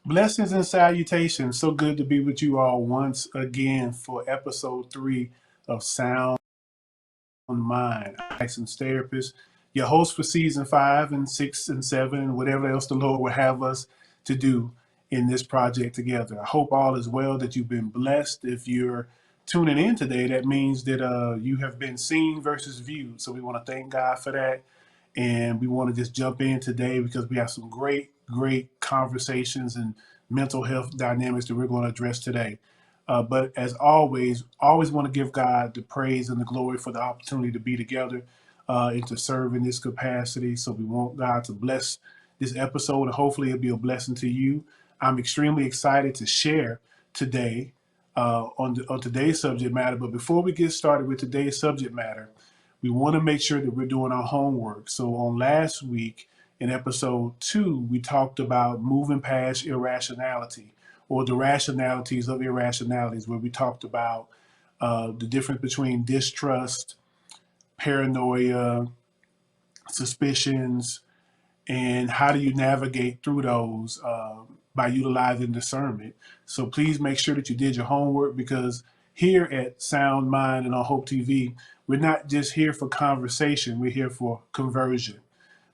Blessings and salutations. So good to be with you all once again for episode 3 of Sound Mind. I'm licensed therapist, your host for season 5 and 6 and 7, and whatever else the Lord will have us to do in this project together. I hope all is well, that you've been blessed. If you're tuning in today, that means that you have been seen versus viewed. So we want to thank God for that. And we want to just jump in today because we have some great conversations and mental health dynamics that we're going to address today. But as always want to give God the praise and the glory for the opportunity to be together and to serve in this capacity. So we want God to bless this episode, and hopefully it'll be a blessing to you. I'm extremely excited to share today on today's subject matter. But before we get started with today's subject matter, we want to make sure that we're doing our homework. So on last week in episode 2, we talked about moving past irrationality, or the rationalities of irrationalities, where we talked about the difference between distrust, paranoia, suspicions, and how do you navigate through those by utilizing discernment. So please make sure that you did your homework, because here at Sound Mind and on Hope TV, we're not just here for conversation, we're here for conversion.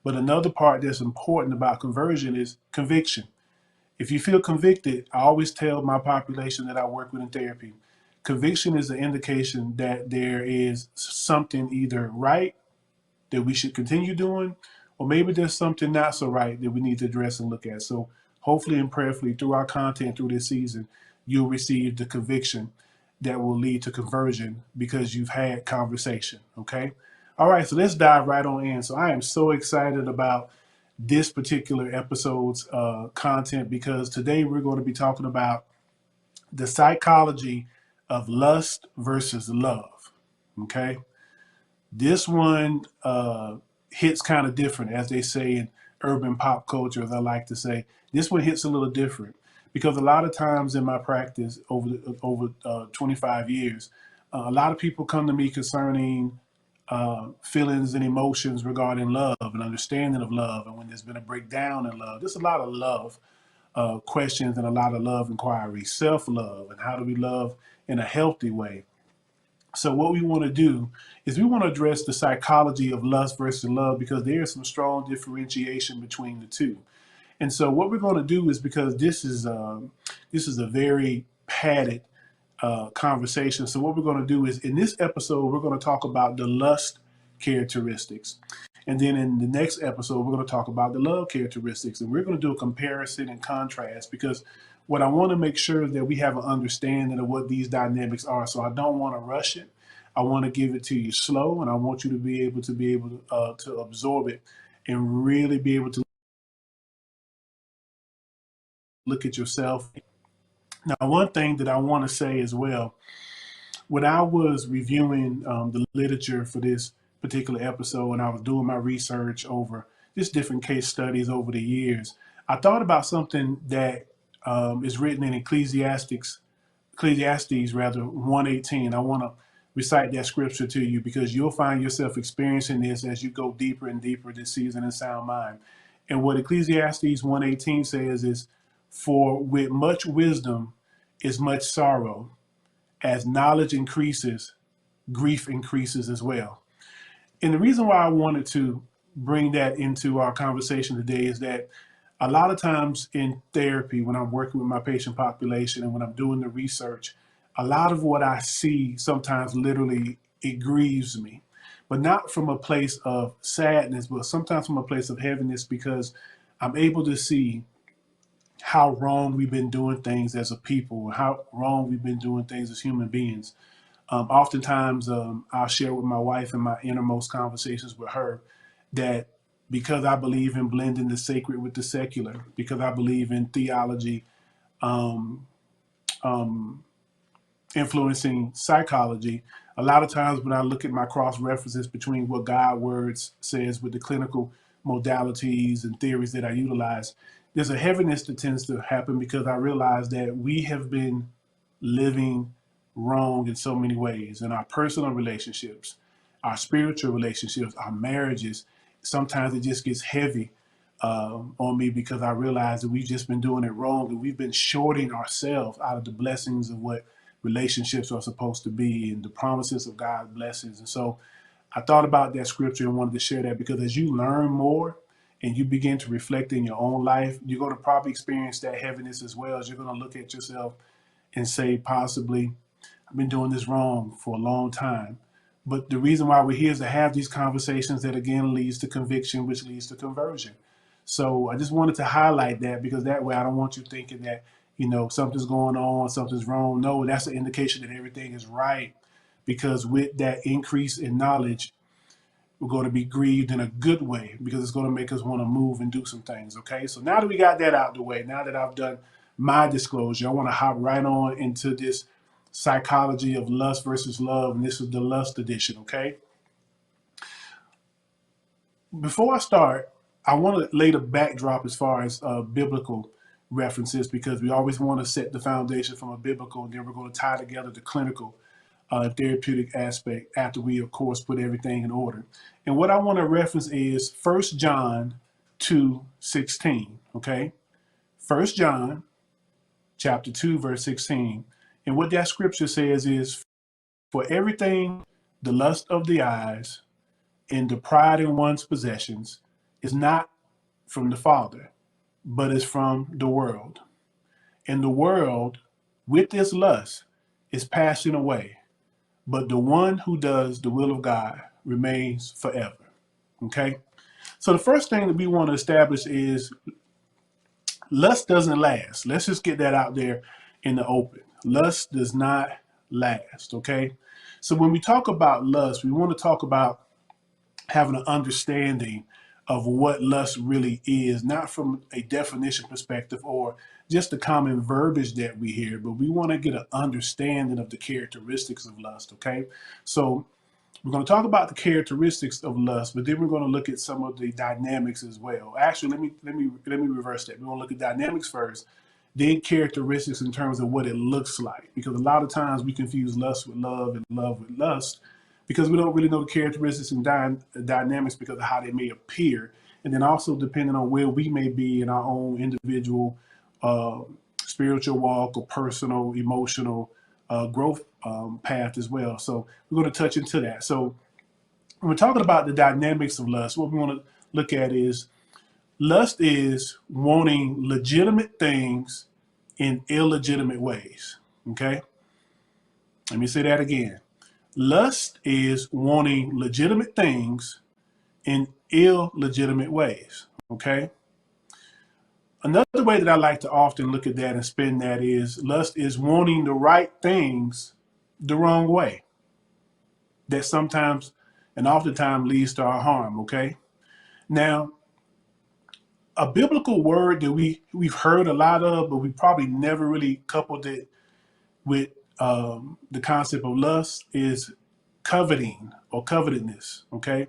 But another part that's important about conversion is conviction. If you feel convicted, I always tell my population that I work with in therapy, conviction is an indication that there is something either right that we should continue doing, or maybe there's something not so right that we need to address and look at. So hopefully and prayerfully through our content through this season, you'll receive the conviction that will lead to conversion because you've had conversation. Okay. All right. So let's dive right on in. So I am so excited about this particular episode's content, because today we're going to be talking about the psychology of lust versus love. Okay. This one hits kind of different, as they say in urban pop culture, as I like to say. This one hits a little different because a lot of times in my practice over 25 years, a lot of people come to me concerning feelings and emotions regarding love and understanding of love, and when there's been a breakdown in love. There's a lot of love questions and a lot of love inquiries, self-love, and how do we love in a healthy way. So what we want to do is we want to address the psychology of lust versus love, because there is some strong differentiation between the two. And so what we're going to do is, because this is a very padded conversation. So what we're going to do is, in this episode, we're going to talk about the lust characteristics. And then in the next episode, we're going to talk about the love characteristics. And we're going to do a comparison and contrast, because what I want to make sure is that we have an understanding of what these dynamics are. So I don't want to rush it. I want to give it to you slow, and I want you to be able to absorb it and really be able to look at yourself. Now, one thing that I want to say as well, when I was reviewing the literature for this particular episode, and I was doing my research over just different case studies over the years, I thought about something that is written in Ecclesiastes rather 1:18. I want to recite that scripture to you, because you'll find yourself experiencing this as you go deeper and deeper this season in Sound Mind. And what Ecclesiastes 1:18 says is, "For with much wisdom is much sorrow. As knowledge increases, grief increases as well." And the reason why I wanted to bring that into our conversation today is that a lot of times in therapy, when I'm working with my patient population and when I'm doing the research, a lot of what I see sometimes literally it grieves me, but not from a place of sadness, but sometimes from a place of heaviness, because I'm able to see how wrong we've been doing things as a people, how wrong we've been doing things as human beings. Oftentimes, I'll share with my wife in my innermost conversations with her that because I believe in blending the sacred with the secular, because I believe in theology um, um, influencing psychology, a lot of times when I look at my cross references between what God words says with the clinical modalities and theories that I utilize, there's a heaviness that tends to happen, because I realize that we have been living wrong in so many ways in our personal relationships, our spiritual relationships, our marriages. Sometimes it just gets heavy on me, because I realized that we've just been doing it wrong, and we've been shorting ourselves out of the blessings of what relationships are supposed to be and the promises of God's blessings. And so I thought about that scripture and wanted to share that, because as you learn more and you begin to reflect in your own life, you're going to probably experience that heaviness as well. As you're going to look at yourself and say, possibly, I've been doing this wrong for a long time. But the reason why we're here is to have these conversations that again leads to conviction, which leads to conversion. So I just wanted to highlight that, because that way I don't want you thinking that, something's going on, something's wrong. No, that's an indication that everything is right, because with that increase in knowledge, we're going to be grieved in a good way, because it's going to make us want to move and do some things. Okay. So now that we got that out the way, now that I've done my disclosure, I want to hop right on into this psychology of lust versus love. And this is the lust edition. Okay. Before I start, I want to lay the backdrop as far as biblical references, because we always want to set the foundation from a biblical, and then we're going to tie together the clinical therapeutic aspect after we, of course, put everything in order. And what I want to reference is 1 John 2:16, okay? 1 John chapter 2, verse 16. And what that scripture says is, for everything, the lust of the eyes and the pride in one's possessions is not from the Father, but is from the world. And the world, with its lust, is passing away, but the one who does the will of God remains forever. Okay? So the first thing that we want to establish is lust doesn't last. Let's just get that out there in the open. Lust does not last. Okay? So when we talk about lust, we want to talk about having an understanding of what lust really is, not from a definition perspective or just the common verbiage that we hear, but we want to get an understanding of the characteristics of lust. Okay, so we're going to talk about the characteristics of lust, but then we're going to look at some of the dynamics as well. Actually, let me reverse that. We're going to look at dynamics first, then characteristics in terms of what it looks like, because a lot of times we confuse lust with love and love with lust, because we don't really know the characteristics and dynamics because of how they may appear. And then also depending on where we may be in our own individual uh, spiritual walk or personal, emotional growth path as well. So we're going to touch into that. So when we're talking about the dynamics of lust, what we want to look at is lust is wanting legitimate things in illegitimate ways. Okay? Let me say that again. Lust is wanting legitimate things in illegitimate ways. Okay. Another way that I like to often look at that and spin that is lust is wanting the right things the wrong way. That sometimes and oftentimes leads to our harm. Okay. Now, a biblical word that we've heard a lot of, but we probably never really coupled it with the concept of lust is coveting or covetedness. Okay.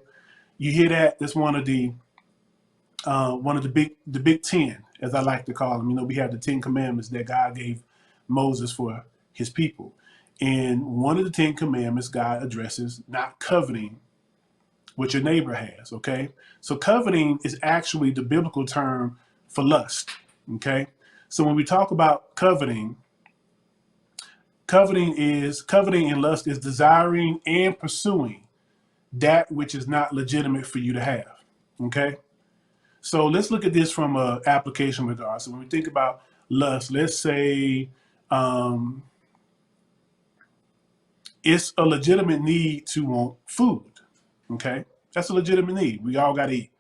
You hear that? That's one of the big 10, as I like to call them. We have the 10 commandments that God gave Moses for his people. And one of the 10 commandments, God addresses not coveting what your neighbor has. Okay. So coveting is actually the biblical term for lust. Okay. So when we talk about coveting and lust is desiring and pursuing that which is not legitimate for you to have. Okay. So let's look at this from an application regard. So when we think about lust, let's say it's a legitimate need to want food. Okay. That's a legitimate need. We all got to eat.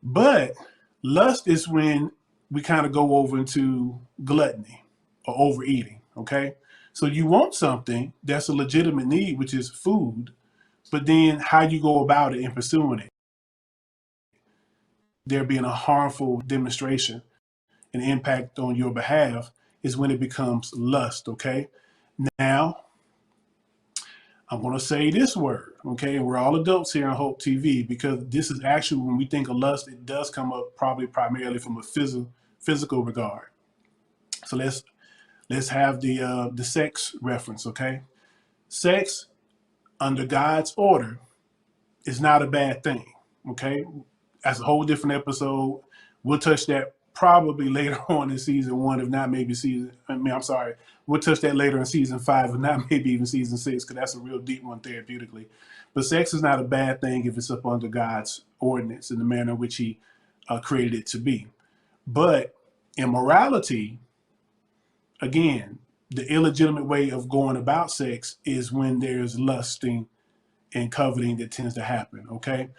But lust is when we kind of go over into gluttony or overeating. Okay. So you want something that's a legitimate need, which is food, but then how you go about it and pursuing it, there being a harmful demonstration and impact on your behalf is when it becomes lust. Okay. Now, I'm going to say this word. Okay. And we're all adults here on Hope TV, because this is actually when we think of lust, it does come up probably primarily from a physical regard. So let's have the sex reference. Okay. Sex under God's order is not a bad thing. Okay. That's a whole different episode. We'll touch that probably later on in season one, if not maybe season. I'm sorry. We'll touch that later in season five, if not maybe even season six, because that's a real deep one therapeutically. But sex is not a bad thing if it's up under God's ordinance in the manner in which He created it to be. But immorality, again, the illegitimate way of going about sex is when there's lusting and coveting that tends to happen. Okay.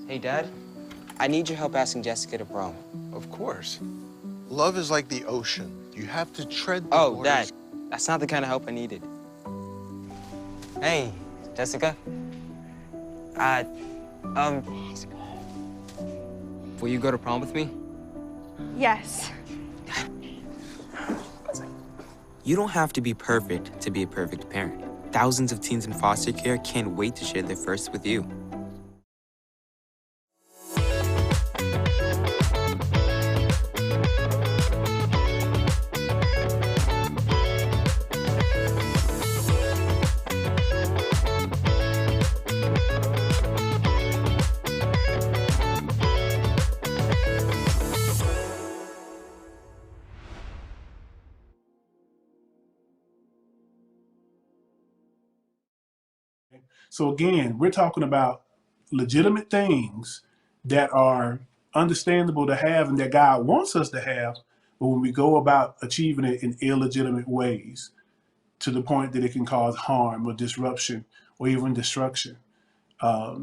Hey, Dad. I need your help asking Jessica to prom. Of course. Love is like the ocean. You have to tread the Oh, waters. Dad. That's not the kind of help I needed. Hey, Jessica. Will you go to prom with me? Yes. You don't have to be perfect to be a perfect parent. Thousands of teens in foster care can't wait to share their first with you. So again, we're talking about legitimate things that are understandable to have and that God wants us to have, but when we go about achieving it in illegitimate ways to the point that it can cause harm or disruption or even destruction,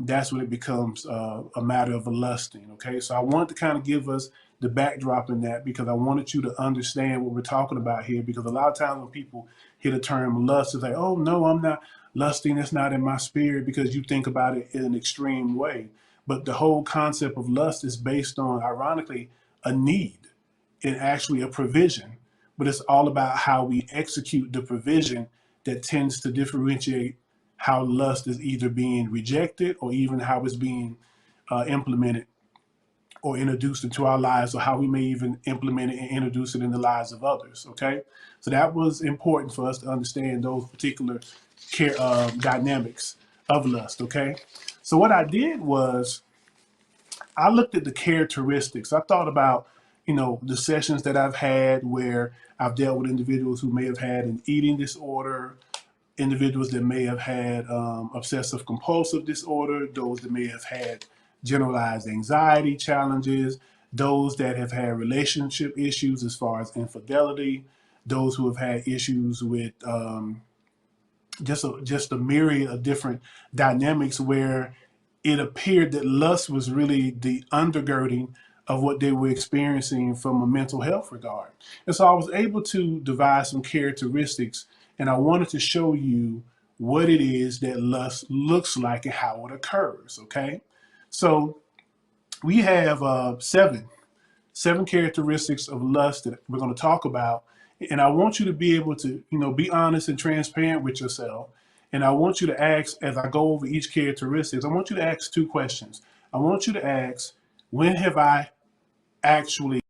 that's when it becomes a matter of a lusting. Okay, so I wanted to kind of give us the backdrop in that because I wanted you to understand what we're talking about here. Because a lot of times when people hear the term lust, it's like, oh no, I'm not lusting. It's not in my spirit, because you think about it in an extreme way. But the whole concept of lust is based on, ironically, a need and actually a provision. But it's all about how we execute the provision that tends to differentiate how lust is either being rejected or even how it's being implemented or introduced into our lives, or how we may even implement it and introduce it in the lives of others. Okay, so that was important for us to understand those particular dynamics of lust. Okay, so what I did was I looked at the characteristics. I thought about, the sessions that I've had where I've dealt with individuals who may have had an eating disorder, individuals that may have had obsessive compulsive disorder, those that may have had generalized anxiety challenges, those that have had relationship issues as far as infidelity, those who have had issues with just a myriad of different dynamics where it appeared that lust was really the undergirding of what they were experiencing from a mental health regard. And so I was able to devise some characteristics, and I wanted to show you what it is that lust looks like and how it occurs. Okay, so we have seven characteristics of lust that we're going to talk about. And I want you to be able to, be honest and transparent with yourself. And I want you to ask, as I go over each characteristics, I want you to ask two questions. I want you to ask, when have I actually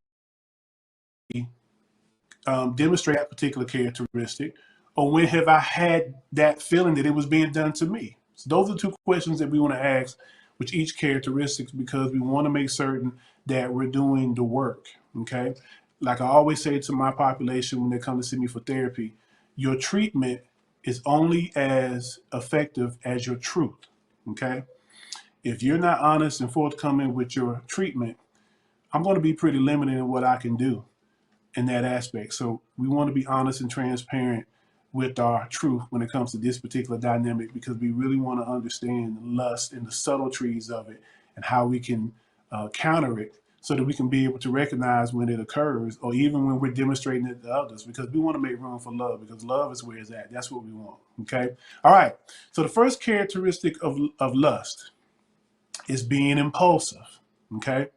demonstrated that particular characteristic? Or when have I had that feeling that it was being done to me? So those are two questions that we want to ask with each characteristics, because we want to make certain that we're doing the work. Okay, like I always say to my population when they come to see me for therapy, your treatment is only as effective as your truth. Okay, if you're not honest and forthcoming with your treatment, I'm going to be pretty limited in what I can do in that aspect. So we want to be honest and transparent with our truth when it comes to this particular dynamic, because we really want to understand lust and the subtleties of it and how we can counter it, so that we can be able to recognize when it occurs, or even when we're demonstrating it to others, because we want to make room for love, because love is where it's at. That's what we want. Okay. All right. So the first characteristic of lust is being impulsive. Okay.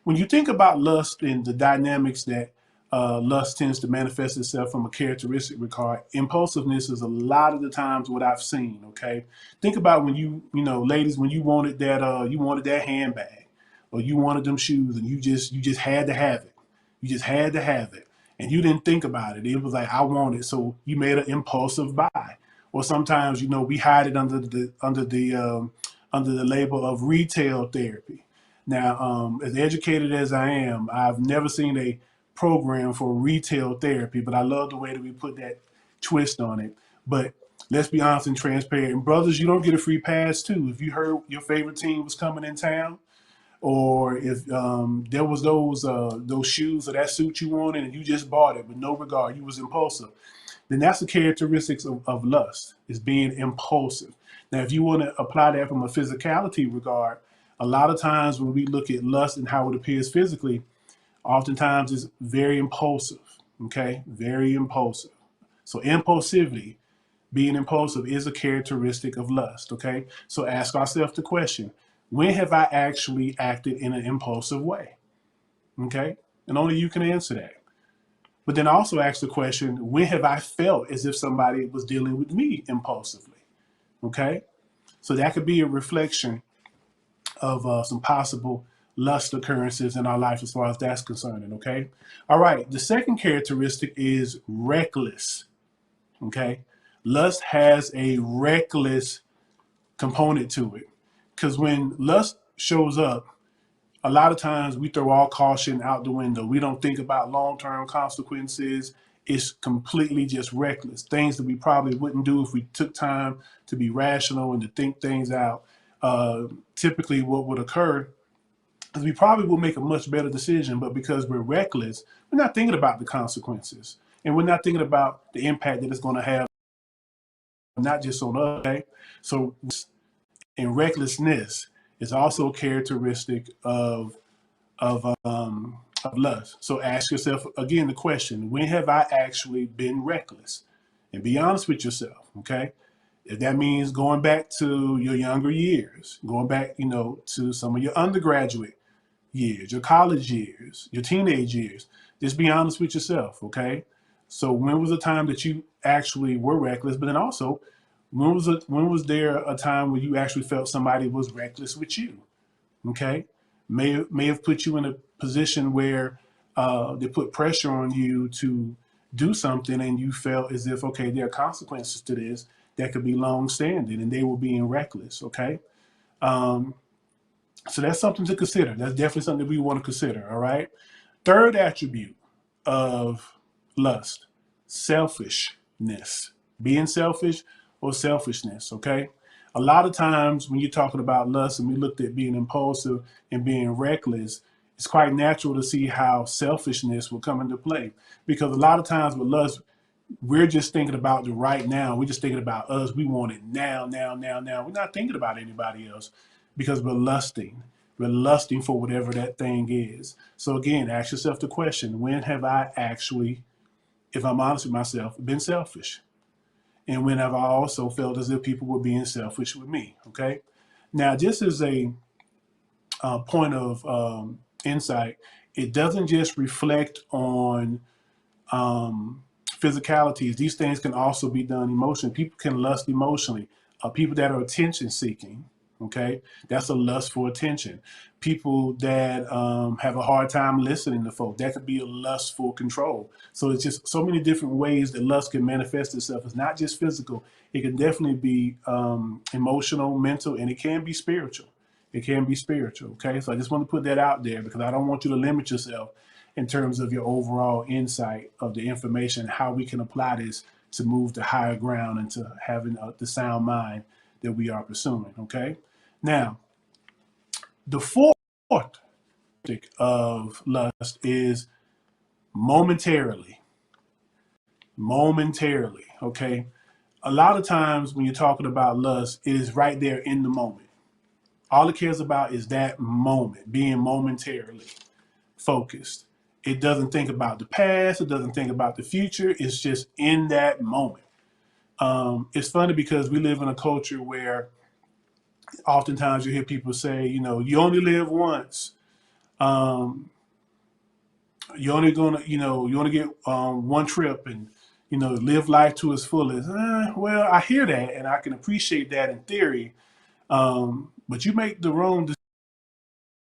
When you think about lust and the dynamics that lust tends to manifest itself from a characteristic regard. Impulsiveness is a lot of the times what I've seen. Okay, think about when ladies, when you wanted that handbag, or you wanted them shoes, and you just had to have it. You just had to have it, and you didn't think about it. It was like, I want it, so you made an impulsive buy. Or sometimes, we hide it under the label of retail therapy. Now, as educated as I am, I've never seen a program for retail therapy, but I love the way that we put that twist on it. But let's be honest and transparent. And brothers, you don't get a free pass too. If you heard your favorite team was coming in town, or if there was those shoes or that suit you wanted and you just bought it with no regard, you was impulsive, then that's the characteristics of lust, is being impulsive. Now, if you want to apply that from a physicality regard, a lot of times when we look at lust and how it appears physically, oftentimes it's very impulsive, okay? Very impulsive. So impulsivity, being impulsive, is a characteristic of lust, okay? So ask ourselves the question, when have I actually acted in an impulsive way? Okay? And only you can answer that. But then also ask the question, when have I felt as if somebody was dealing with me impulsively? Okay? So that could be a reflection of some possible lust occurrences in our life as far as that's concerned. Okay? All right. The second characteristic is reckless. Okay? Lust has a reckless component to it. Because when lust shows up, a lot of times we throw all caution out the window. We don't think about long-term consequences. It's completely just reckless. Things that we probably wouldn't do if we took time to be rational and to think things out. Typically what would occur is we probably will make a much better decision, but because we're reckless, we're not thinking about the consequences. And we're not thinking about the impact that it's going to have, not just on us. Okay? So in recklessness is also a characteristic of lust. So ask yourself again the question, when have I actually been reckless? And be honest with yourself, okay? If that means going back to your younger years, going back, to some of your undergraduate years, your college years, your teenage years, just be honest with yourself, okay? So when was the time that you actually were reckless? But then also, when was there a time when you actually felt somebody was reckless with you? Okay, may have put you in a position where they put pressure on you to do something, and you felt as if, okay, there are consequences to this that could be long-standing, and they were being reckless. Okay, so that's something to consider. That's definitely something that we want to consider. All right. Third attribute of lust: selfishness. Being selfish or selfishness. Okay. A lot of times when you're talking about lust and we looked at being impulsive and being reckless, it's quite natural to see how selfishness will come into play. Because a lot of times with lust, we're just thinking about the right now. We're just thinking about us. We want it now, now, now, now. We're not thinking about anybody else because we're lusting. We're lusting for whatever that thing is. So again, ask yourself the question, when have I actually, if I'm honest with myself, been selfish? And when have I also felt as if people were being selfish with me? Okay. Now, just as a point of insight, it doesn't just reflect on physicalities. These things can also be done emotionally. People can lust emotionally. People that are attention seeking, okay, that's a lust for attention. People that have a hard time listening to folk, that could be a lust for control. So it's just so many different ways that lust can manifest itself. It's not just physical. It can definitely be emotional, mental, and it can be spiritual. It can be spiritual. Okay, so I just want to put that out there because I don't want you to limit yourself in terms of your overall insight of the information, how we can apply this to move to higher ground and to having the sound mind that we are pursuing. Okay, now the fourth of lust is momentarily. Momentarily. Okay, a lot of times when you're talking about lust, it is right there in the moment. All it cares about is that moment, being momentarily focused. It doesn't think about the past. It doesn't think about the future. It's just in that moment. It's funny because we live in a culture where oftentimes you hear people say, you only live once. You're only gonna, you want to get one trip and, live life to its fullest. Well, I hear that and I can appreciate that in theory, but you make the wrong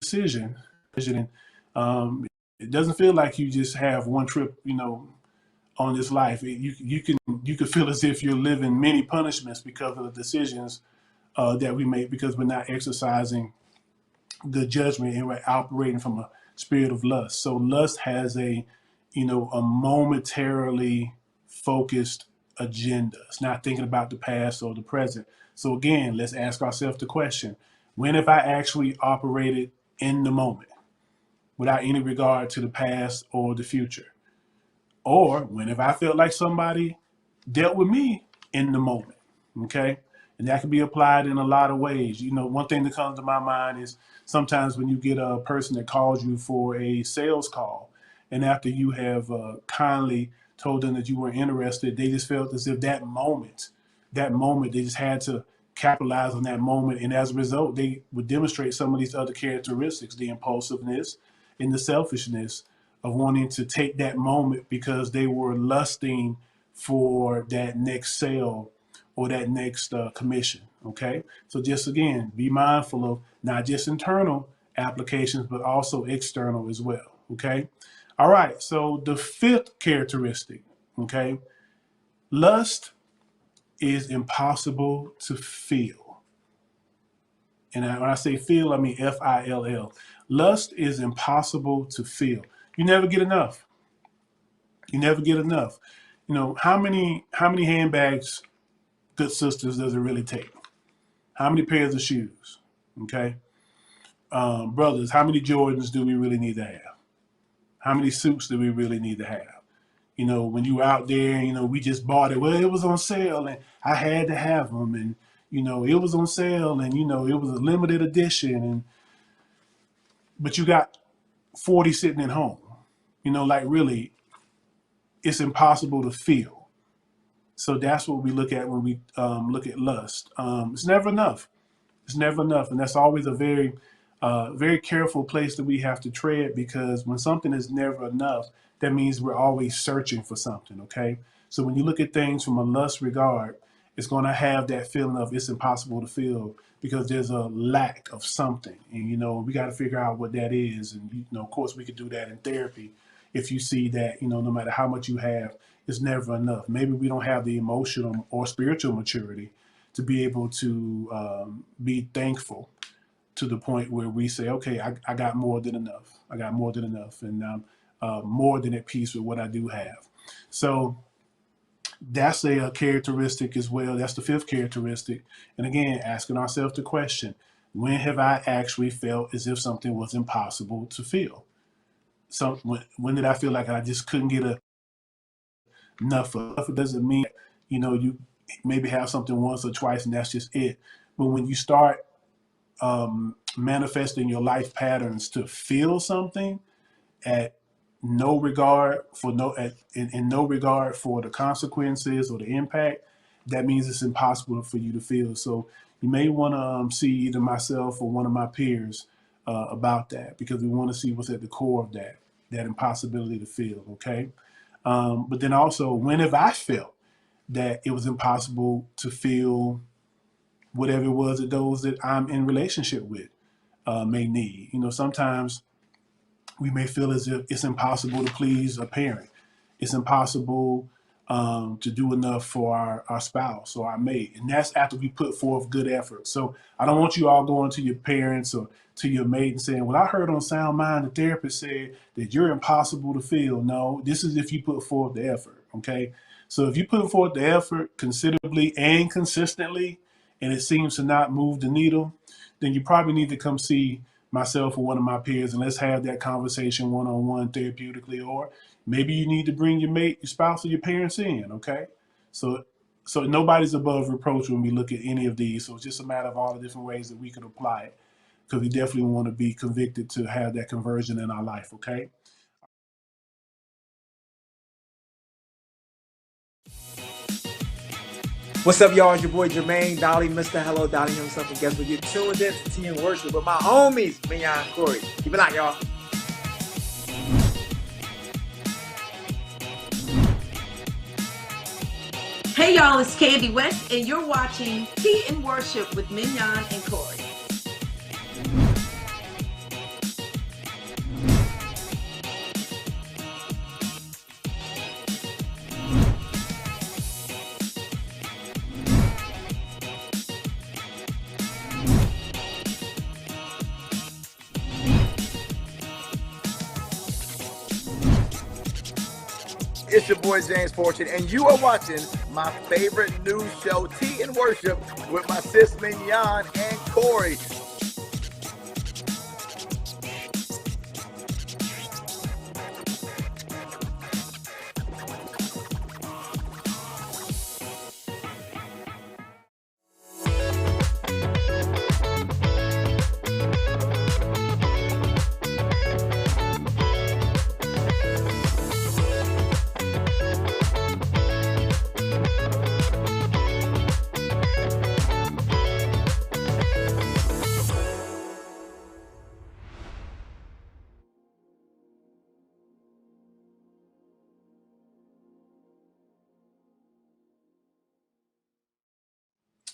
decision. And it doesn't feel like you just have one trip, on this life. You can feel as if you're living many punishments because of the decisions that we make because we're not exercising good judgment and we're operating from a spirit of lust. So lust has a momentarily focused agenda. It's not thinking about the past or the present. So again, let's ask ourselves the question: when have I actually operated in the moment without any regard to the past or the future? Or when have I felt like somebody dealt with me in the moment? Okay. And that can be applied in a lot of ways. One thing that comes to my mind is sometimes when you get a person that calls you for a sales call, and after you have kindly told them that you were interested, they just felt as if that moment, they just had to capitalize on that moment. And as a result, they would demonstrate some of these other characteristics, the impulsiveness and the selfishness of wanting to take that moment because they were lusting for that next sale or that next commission. Okay. So just again, be mindful of not just internal applications, but also external as well. Okay. All right. So the fifth characteristic, okay, lust is impossible to feel. And when I say feel, I mean FILL. Lust is impossible to feel. You never get enough. You never get enough. How many handbags, good sisters, does it really take? How many pairs of shoes? Okay. Brothers, how many Jordans do we really need to have? How many suits do we really need to have? When you out there, we just bought it. Well, it was on sale and I had to have them. And, it was on sale and, it was a limited edition. But you got 40 sitting at home. Like really, it's impossible to feel. So that's what we look at when we look at lust. It's never enough. It's never enough. And that's always a very, very careful place that we have to tread, because when something is never enough, that means we're always searching for something. Okay. So when you look at things from a lust regard, it's going to have that feeling of it's impossible to feel because there's a lack of something. And, we got to figure out what that is. And, of course, we could do that in therapy. If you see that, no matter how much you have, it's never enough. Maybe we don't have the emotional or spiritual maturity to be able to be thankful to the point where we say, okay, I got more than enough. I got more than enough. And I'm more than at peace with what I do have. So that's a characteristic as well. That's the fifth characteristic. And again, asking ourselves the question: when have I actually felt as if something was impossible to feel? So when did I feel like I just couldn't get enough of it? Doesn't mean, you maybe have something once or twice and that's just it. But when you start manifesting your life patterns to feel something at no regard for in no regard for the consequences or the impact, that means it's impossible for you to feel. So you may want to see either myself or one of my peers about that, because we want to see what's at the core of that impossibility to feel. Okay. But then also, when have I felt that it was impossible to feel whatever it was that those that I'm in relationship with may need? Sometimes we may feel as if it's impossible to please a parent. It's impossible to do enough for our spouse or our mate. And that's after we put forth good effort. So I don't want you all going to your parents or to your mate and saying, well, I heard on Sound Mind, the therapist said that you're impossible to feel. No, this is if you put forth the effort. Okay. So if you put forth the effort considerably and consistently, and it seems to not move the needle, then you probably need to come see myself or one of my peers, and let's have that conversation one-on-one therapeutically. Or maybe you need to bring your mate, your spouse, or your parents in. Okay. So nobody's above reproach when we look at any of these. So it's just a matter of all the different ways that we could apply it, because we definitely want to be convicted to have that conversion in our life. Okay. What's up, y'all? It's your boy Jermaine Dolly, Mr. Hello Dolly himself. And guess what? You're tuned in to Tea and Worship with my homies, Minyan and Corey. Keep it locked, y'all. Hey y'all, it's Candy West, and you're watching Tea and Worship with Mignon and Corey. It's your boy James Fortune, and you are watching my favorite news show, Tea and Worship, with my sis Mignon and Corey.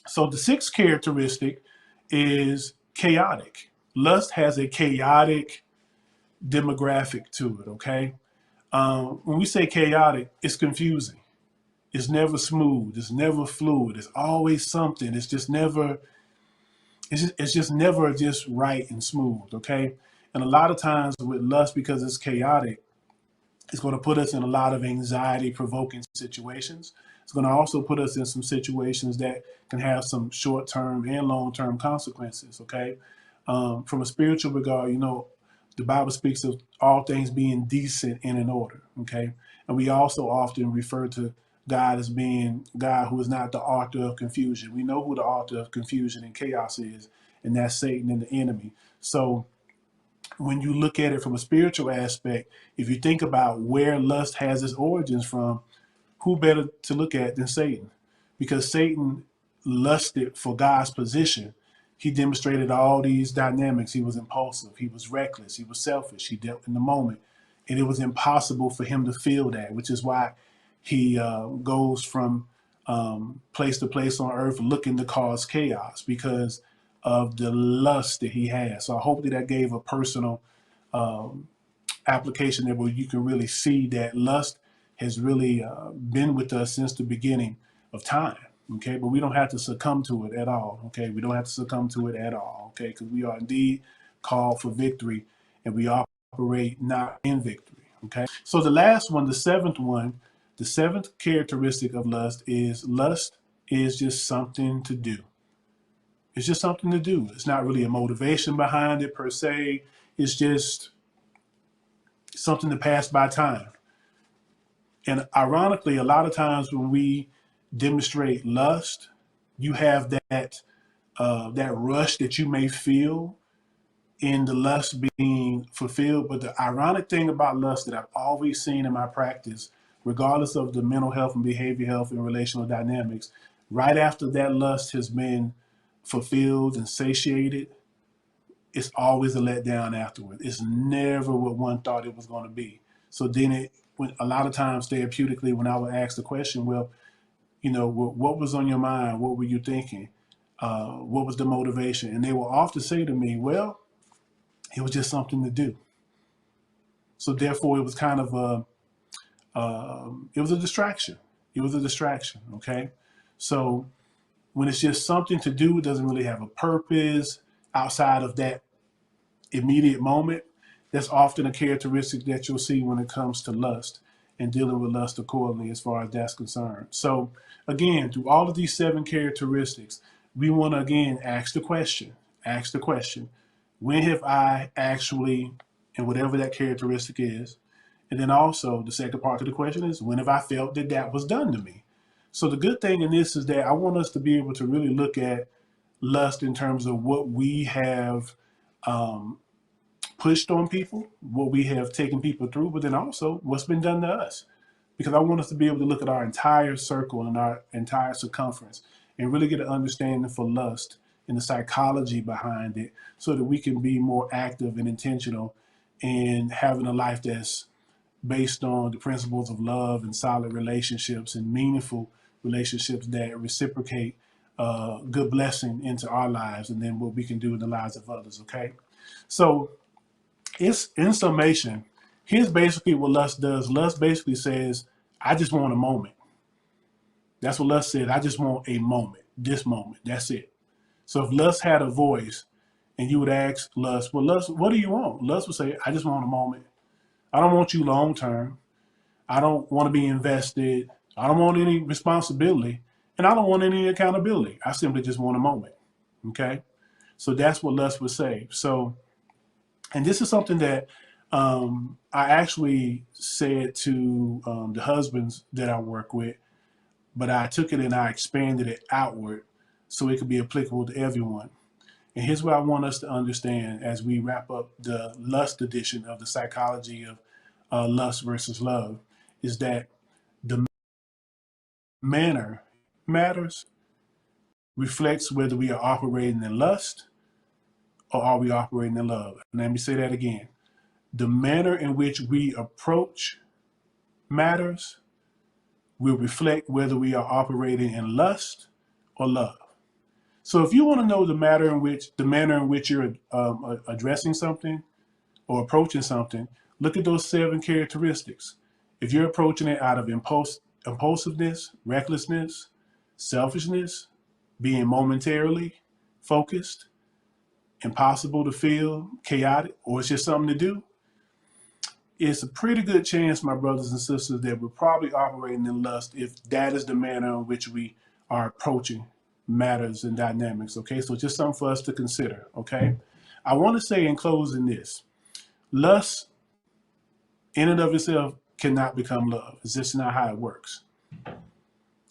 So the sixth characteristic is chaotic. Lust has a chaotic demographic to it, okay? When we say chaotic, it's confusing. It's never smooth. It's never fluid. It's always something. It's just never just right and smooth, okay? And a lot of times with lust, because it's chaotic, it's going to put us in a lot of anxiety provoking situations. It's going to also put us in some situations that can have some short term and long term consequences. Okay. From a spiritual regard, you know, the Bible speaks of all things being decent and in order. Okay. And we also often refer to God as being God who is not the author of confusion. We know who the author of confusion and chaos is, and that's Satan and the enemy. So, when you look at it from a spiritual aspect, if you think about where lust has its origins from, who better to look at than Satan? Because Satan lusted for God's position. He demonstrated all these dynamics. He was impulsive, he was reckless, he was selfish, he dealt in the moment. And it was impossible for him to feel that, which is why he goes from place to place on earth looking to cause chaos because of the lust that he has. So I hope that gave a personal application there where you can really see that lust has really been with us since the beginning of time. Okay, but we don't have to succumb to it at all. Okay, we don't have to succumb to it at all. Okay, because we are indeed called for victory, and we operate not in victory. Okay, so the last one, the seventh one, the seventh characteristic of lust is just something to do. It's just something to do. It's not really a motivation behind it per se. It's just something to pass by time. And ironically, a lot of times when we demonstrate lust, you have that rush that you may feel in the lust being fulfilled. But the ironic thing about lust that I've always seen in my practice, regardless of the mental health and behavior health and relational dynamics, right after that lust has been fulfilled and satiated, it's always a letdown afterward. It's never what one thought it was going to be. So then when a lot of times therapeutically, when I would ask the question, well, you know, what was on your mind? What were you thinking? What was the motivation? And they will often say to me, well, it was just something to do. So therefore, it was kind of it was a distraction. It was a distraction. Okay. So when it's just something to do, it doesn't really have a purpose outside of that immediate moment. That's often a characteristic that you'll see when it comes to lust and dealing with lust accordingly as far as that's concerned. So again, through all of these seven characteristics, we want to again ask the question, when have I actually, and whatever that characteristic is, and then also the second part of the question is, when have I felt that that was done to me? So the good thing in this is that I want us to be able to really look at lust in terms of what we have pushed on people, what we have taken people through, but then also what's been done to us. Because I want us to be able to look at our entire circle and our entire circumference and really get an understanding for lust and the psychology behind it so that we can be more active and intentional in having a life that's based on the principles of love and solid relationships and meaningful relationships that reciprocate good blessing into our lives, and then what we can do in the lives of others. Okay, so it's in summation. Here's basically what lust does. Lust basically says, "I just want a moment." That's what lust said. I just want a moment. This moment. That's it. So if lust had a voice, and you would ask lust, "Well, lust, what do you want?" Lust would say, "I just want a moment. I don't want you long term. I don't want to be invested. I don't want any responsibility, and I don't want any accountability. I simply just want a moment." Okay, so that's what lust would say. So, and this is something that I actually said to the husbands that I work with, but I took it and I expanded it outward so it could be applicable to everyone. And here's what I want us to understand as we wrap up the lust edition of the psychology of lust versus love, is that the manner matters, reflects whether we are operating in lust or are we operating in love. And let me say that again. The manner in which we approach matters, will reflect whether we are operating in lust or love. So if you want to know the manner in which you're addressing something or approaching something, look at those 7 characteristics. If you're approaching it out of impulsiveness, recklessness, selfishness, being momentarily focused, impossible to feel, chaotic, or it's just something to do, it's a pretty good chance, my brothers and sisters, that we're probably operating in lust if that is the manner in which we are approaching matters and dynamics. Okay, so just something for us to consider. Okay, I want to say in closing this: lust in and of itself cannot become love. It's just not how it works.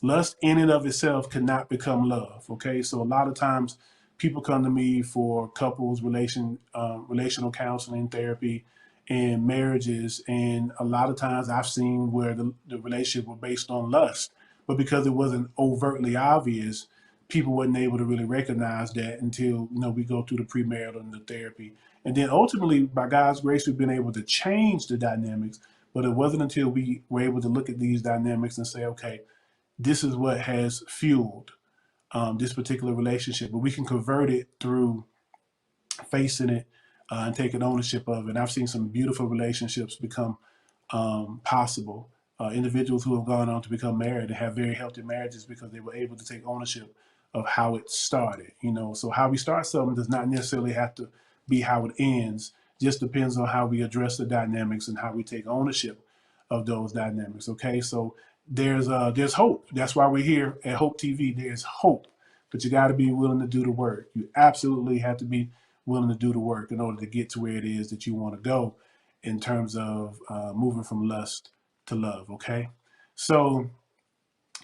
Lust in and of itself cannot become love. Okay, so a lot of times people come to me for couples relational counseling, therapy, and marriages, and a lot of times I've seen where the relationship was based on lust, but because it wasn't overtly obvious, people wasn't able to really recognize that until we go through the premarital and the therapy, and then ultimately, by God's grace, we've been able to change the dynamics. But it wasn't until we were able to look at these dynamics and say, okay, this is what has fueled this particular relationship, but we can convert it through facing it and taking ownership of it. And I've seen some beautiful relationships become possible. Individuals who have gone on to become married and have very healthy marriages because they were able to take ownership of how it started. So how we start something does not necessarily have to be how it ends. Just depends on how we address the dynamics and how we take ownership of those dynamics. Okay, so there's hope. That's why we're here at Hope TV. There's hope, but you got to be willing to do the work. You absolutely have to be willing to do the work in order to get to where it is that you want to go in terms of moving from lust to love. Okay, so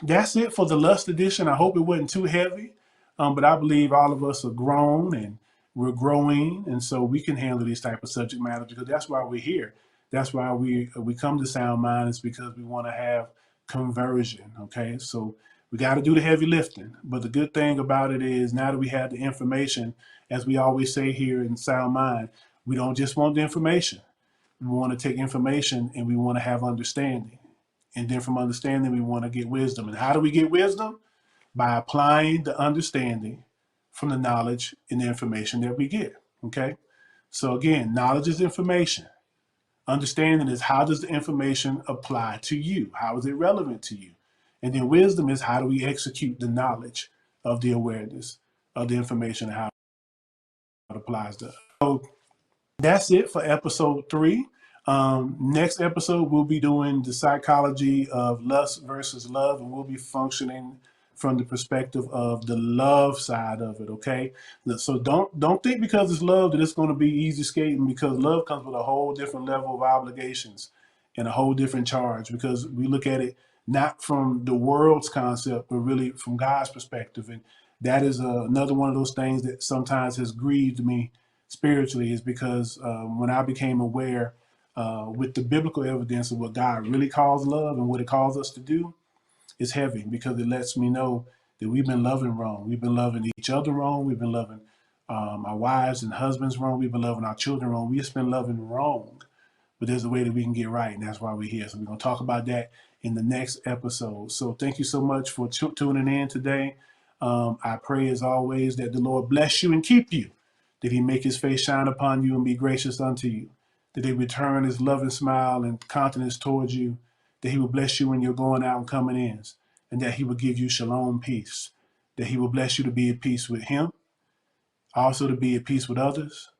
that's it for the lust edition. I hope it wasn't too heavy, but I believe all of us are grown and we're growing, and so we can handle these type of subject matter because that's why we're here. That's why we come to Sound Mind, is because we want to have conversion. Okay, so we got to do the heavy lifting. But the good thing about it is now that we have the information, as we always say here in Sound Mind, we don't just want the information. We want to take information and we want to have understanding. And then from understanding, we want to get wisdom. And how do we get wisdom? By applying the understanding from the knowledge and the information that we get. Okay? So again, knowledge is information. Understanding is, how does the information apply to you? How is it relevant to you? And then wisdom is, how do we execute the knowledge of the awareness of the information and how it applies to us. So that's it for episode 3. Next episode, we'll be doing the psychology of lust versus love, and we'll be functioning from the perspective of the love side of it. Okay, so don't think because it's love that it's going to be easy skating, because love comes with a whole different level of obligations and a whole different charge, because we look at it not from the world's concept, but really from God's perspective. And that is another one of those things that sometimes has grieved me spiritually, is because when I became aware with the biblical evidence of what God really calls love and what it calls us to do, it's heavy, because it lets me know that we've been loving wrong. We've been loving each other wrong. We've been loving our wives and husbands wrong. We've been loving our children wrong. We've just been loving wrong. But there's a way that we can get right, and that's why we're here. So we're going to talk about that in the next episode. So thank you so much for tuning in today. I pray as always that the Lord bless you and keep you, that he make his face shine upon you and be gracious unto you, that he return his loving smile and countenance towards you, that he will bless you when you're going out and coming in, and that he will give you shalom peace, that he will bless you to be at peace with him, also to be at peace with others,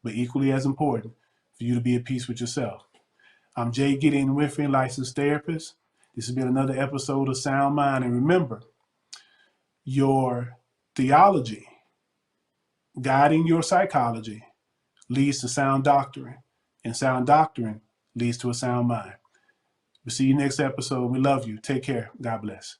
but equally as important, for you to be at peace with yourself. I'm Jay Gideon Winfrey, licensed therapist. This has been another episode of Sound Mind. And remember, your theology guiding your psychology leads to sound doctrine, and sound doctrine leads to a sound mind. We'll see you next episode. We love you. Take care. God bless.